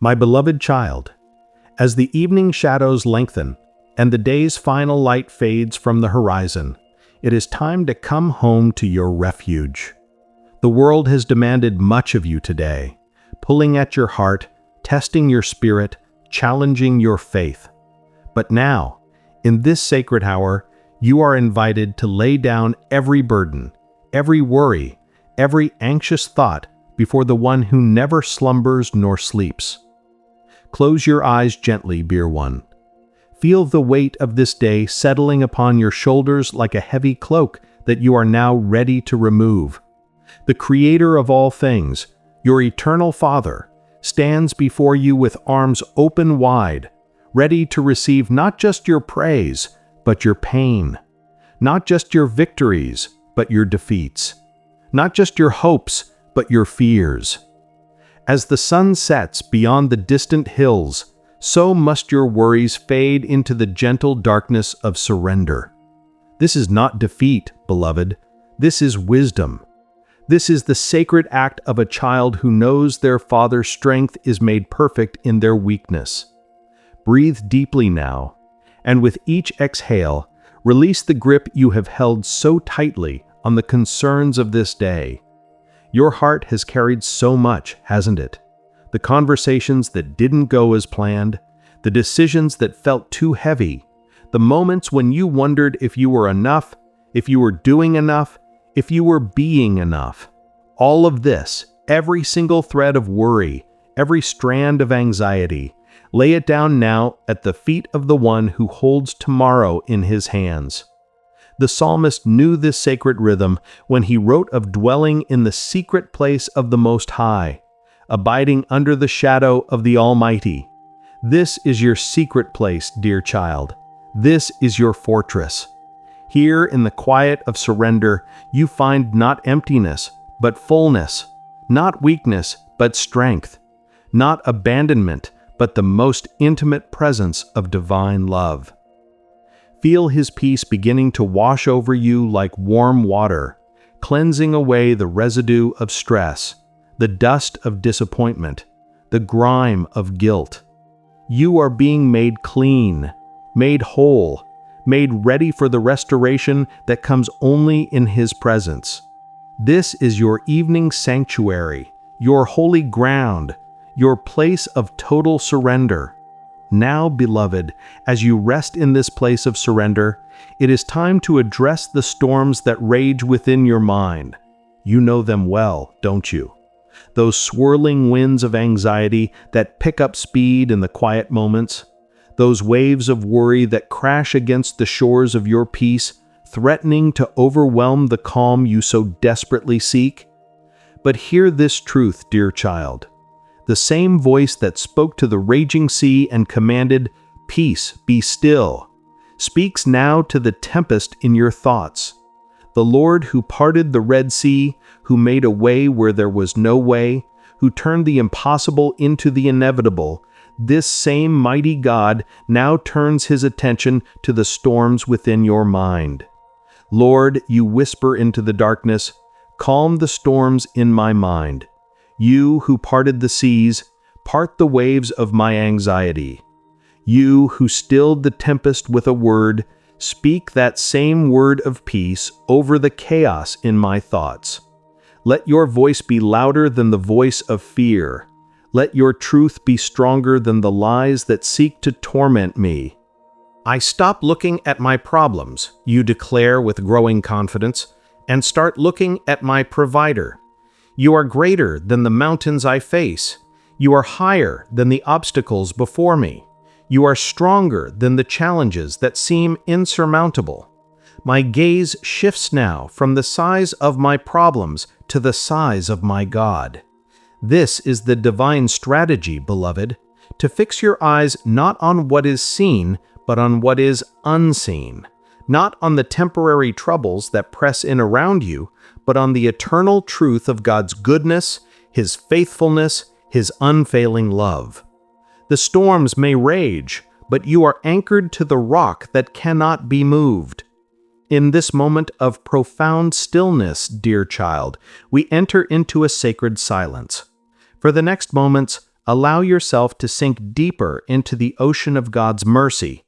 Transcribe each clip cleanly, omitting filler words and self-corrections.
My beloved child, as the evening shadows lengthen and the day's final light fades from the horizon, it is time to come home to your refuge. The world has demanded much of you today, pulling at your heart, testing your spirit, challenging your faith. But now, in this sacred hour, you are invited to lay down every burden, every worry, every anxious thought before the one who never slumbers nor sleeps. Close your eyes gently, dear one. Feel the weight of this day settling upon your shoulders like a heavy cloak that you are now ready to remove. The Creator of all things, your eternal Father, stands before you with arms open wide, ready to receive not just your praise, but your pain, not just your victories, but your defeats, not just your hopes, but your fears. As the sun sets beyond the distant hills, so must your worries fade into the gentle darkness of surrender. This is not defeat, beloved. This is wisdom. This is the sacred act of a child who knows their father's strength is made perfect in their weakness. Breathe deeply now, and with each exhale, release the grip you have held so tightly on the concerns of this day. Your heart has carried so much, hasn't it? The conversations that didn't go as planned, the decisions that felt too heavy, the moments when you wondered if you were enough, if you were doing enough, if you were being enough. All of this, every single thread of worry, every strand of anxiety, lay it down now at the feet of the one who holds tomorrow in his hands. The psalmist knew this sacred rhythm when he wrote of dwelling in the secret place of the Most High, abiding under the shadow of the Almighty. This is your secret place, dear child. This is your fortress. Here in the quiet of surrender, you find not emptiness, but fullness, not weakness, but strength, not abandonment, but the most intimate presence of divine love. Feel His peace beginning to wash over you like warm water, cleansing away the residue of stress, the dust of disappointment, the grime of guilt. You are being made clean, made whole, made ready for the restoration that comes only in His presence. This is your evening sanctuary, your holy ground, your place of total surrender. Now, beloved, as you rest in this place of surrender, it is time to address the storms that rage within your mind. You know them well, don't you? Those swirling winds of anxiety that pick up speed in the quiet moments, those waves of worry that crash against the shores of your peace, threatening to overwhelm the calm you so desperately seek. But hear this truth, dear child. The same voice that spoke to the raging sea and commanded, "Peace, be still," speaks now to the tempest in your thoughts. The Lord who parted the Red Sea, who made a way where there was no way, who turned the impossible into the inevitable, this same mighty God now turns His attention to the storms within your mind. Lord, you whisper into the darkness, "Calm the storms in my mind." You who parted the seas, part the waves of my anxiety. You who stilled the tempest with a word, speak that same word of peace over the chaos in my thoughts. Let your voice be louder than the voice of fear. Let your truth be stronger than the lies that seek to torment me. I stop looking at my problems, you declare with growing confidence, and start looking at my provider. You are greater than the mountains I face. You are higher than the obstacles before me. You are stronger than the challenges that seem insurmountable. My gaze shifts now from the size of my problems to the size of my God. This is the divine strategy, beloved, to fix your eyes not on what is seen, but on what is unseen, not on the temporary troubles that press in around you, but on the eternal truth of God's goodness, His faithfulness, His unfailing love. The storms may rage, but you are anchored to the rock that cannot be moved. In this moment of profound stillness, dear child, we enter into a sacred silence. For the next moments, Allow yourself to sink deeper into the ocean of God's mercy.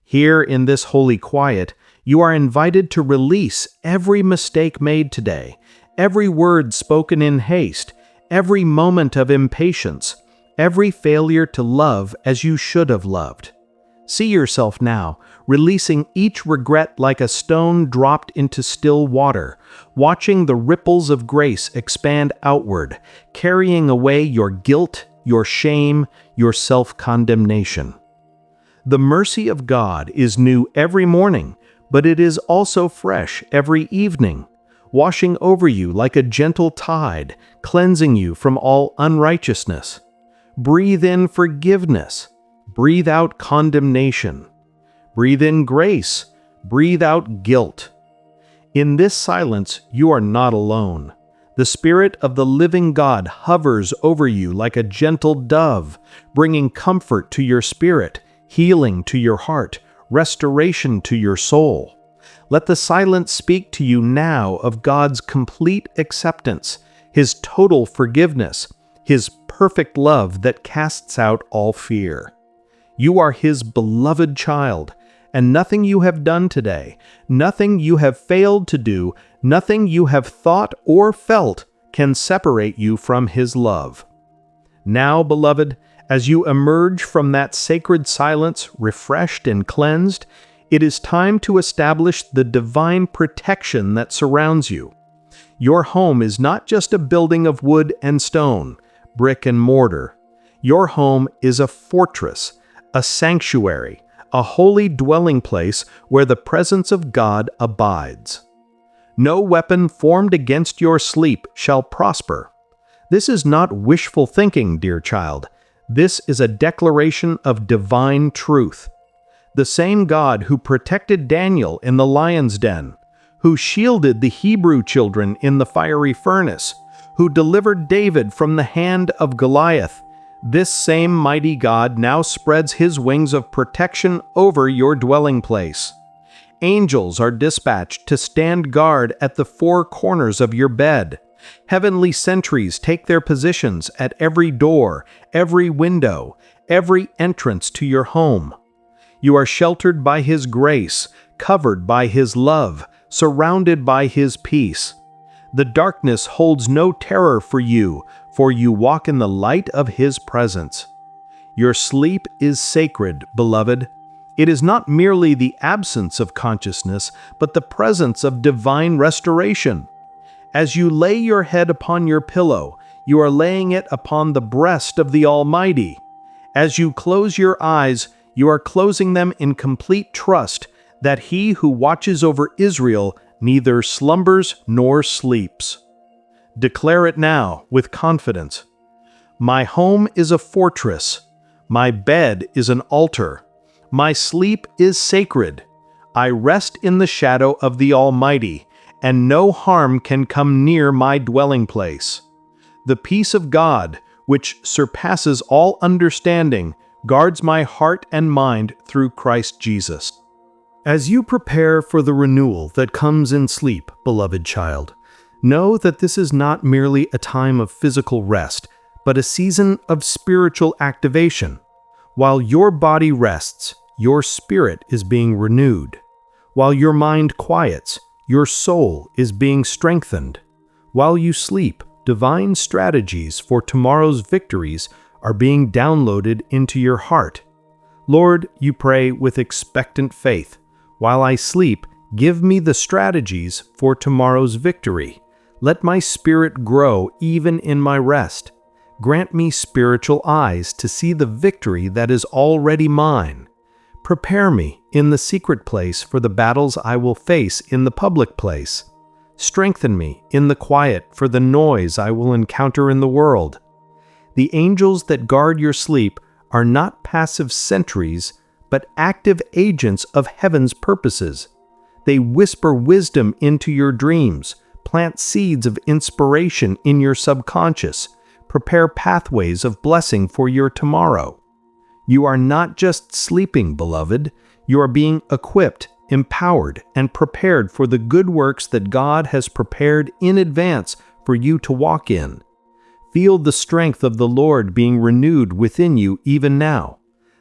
Here in this holy quiet, you are invited to release every mistake made today, every word spoken in haste, every moment of impatience, every failure to love as you should have loved. See yourself now, releasing each regret like a stone dropped into still water, watching the ripples of grace expand outward, carrying away your guilt, your shame, your self-condemnation. The mercy of God is new every morning, but it is also fresh every evening, washing over you like a gentle tide, cleansing you from all unrighteousness. Breathe in forgiveness. Breathe out condemnation. Breathe in grace. Breathe out guilt. In this silence, you are not alone. The Spirit of the living God hovers over you like a gentle dove, bringing comfort to your spirit, healing to your heart, restoration to your soul. Let the silence speak to you now of God's complete acceptance, His total forgiveness, His perfect love that casts out all fear. You are His beloved child, and nothing you have done today, nothing you have failed to do, nothing you have thought or felt can separate you from His love. Now, beloved, as you emerge from that sacred silence refreshed and cleansed, it is time to establish the divine protection that surrounds you. Your home is not just a building of wood and stone, brick and mortar. Your home is a fortress, a sanctuary, a holy dwelling place where the presence of God abides. No weapon formed against your sleep shall prosper. This is not wishful thinking, dear child. This is a declaration of divine truth. The same God who protected Daniel in the lion's den, who shielded the Hebrew children in the fiery furnace, who delivered David from the hand of Goliath, this same mighty God now spreads His wings of protection over your dwelling place. Angels are dispatched to stand guard at the four corners of your bed. Heavenly sentries take their positions at every door, every window, every entrance to your home. You are sheltered by His grace, covered by His love, surrounded by His peace. The darkness holds no terror for you walk in the light of His presence. Your sleep is sacred, beloved. It is not merely the absence of consciousness, but the presence of divine restoration. As you lay your head upon your pillow, you are laying it upon the breast of the Almighty. As you close your eyes, you are closing them in complete trust that He who watches over Israel neither slumbers nor sleeps. Declare it now with confidence. My home is a fortress. My bed is an altar. My sleep is sacred. I rest in the shadow of the Almighty, and no harm can come near my dwelling place. The peace of God, which surpasses all understanding, guards my heart and mind through Christ Jesus. As you prepare for the renewal that comes in sleep, beloved child, know that this is not merely a time of physical rest, but a season of spiritual activation. While your body rests, your spirit is being renewed. While your mind quiets, your soul is being strengthened. While you sleep, divine strategies for tomorrow's victories are being downloaded into your heart. Lord, you pray with expectant faith. While I sleep, give me the strategies for tomorrow's victory. Let my spirit grow even in my rest. Grant me spiritual eyes to see the victory that is already mine. Prepare me in the secret place for the battles I will face in the public place. Strengthen me in the quiet for the noise I will encounter in the world. The angels that guard your sleep are not passive sentries, but active agents of heaven's purposes. They whisper wisdom into your dreams, plant seeds of inspiration in your subconscious, prepare pathways of blessing for your tomorrow. You are not just sleeping, beloved. You are being equipped, empowered, and prepared for the good works that God has prepared in advance for you to walk in. Feel the strength of the Lord being renewed within you even now.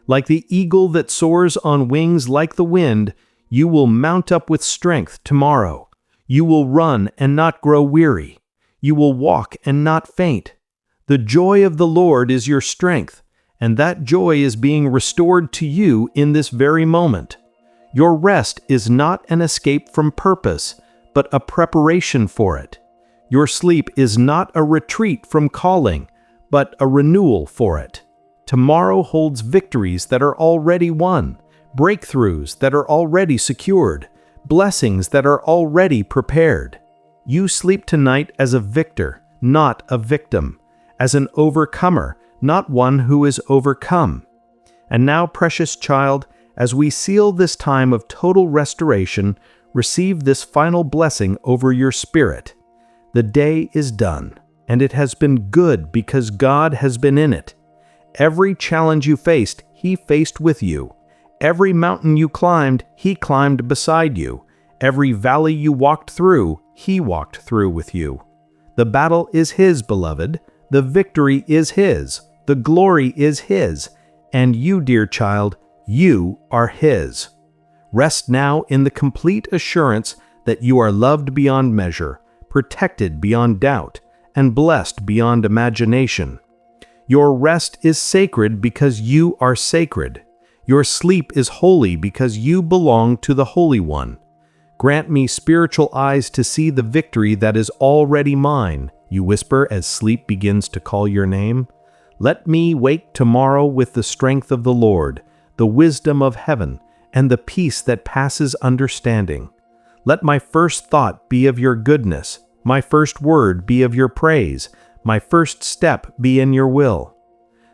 Like the eagle that soars on wings like the wind, you will mount up with strength tomorrow. You will run and not grow weary. You will walk and not faint. The joy of the Lord is your strength, and that joy is being restored to you in this very moment. Your rest is not an escape from purpose, but a preparation for it. Your sleep is not a retreat from calling, but a renewal for it. Tomorrow holds victories that are already won, breakthroughs that are already secured, blessings that are already prepared. You sleep tonight as a victor, not a victim, as an overcomer, not one who is overcome. And now, precious child, as we seal this time of total restoration, receive this final blessing over your spirit. The day is done, and it has been good because God has been in it. Every challenge you faced, He faced with you. Every mountain you climbed, He climbed beside you. Every valley you walked through, He walked through with you. The battle is His, beloved. The victory is His. The glory is His. And you, dear child, you are His. Rest now in the complete assurance that you are loved beyond measure, protected beyond doubt, and blessed beyond imagination. Your rest is sacred because you are sacred. Your sleep is holy because you belong to the Holy One. Grant me spiritual eyes to see the victory that is already mine, you whisper as sleep begins to call your name. Let me wake tomorrow with the strength of the Lord, the wisdom of heaven, and the peace that passes understanding. Let my first thought be of your goodness, my first word be of your praise, my first step be in your will.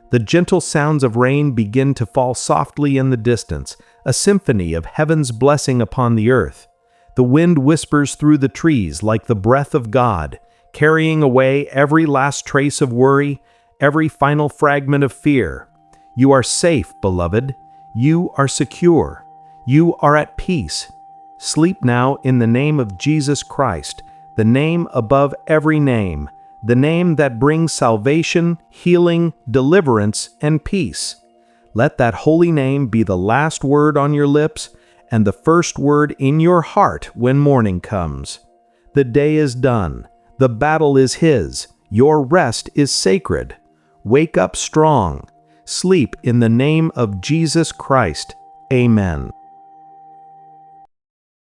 The gentle sounds of rain begin to fall softly in the distance, a symphony of heaven's blessing upon the earth. The wind whispers through the trees like the breath of God, carrying away every last trace of worry, every final fragment of fear. You are safe, beloved. You are secure. You are at peace. Sleep now in the name of Jesus Christ, the name above every name, the name that brings salvation, healing, deliverance, and peace. Let that holy name be the last word on your lips and the first word in your heart when morning comes. The day is done. The battle is His. Your rest is sacred. Wake up strong. Sleep in the name of Jesus Christ. Amen.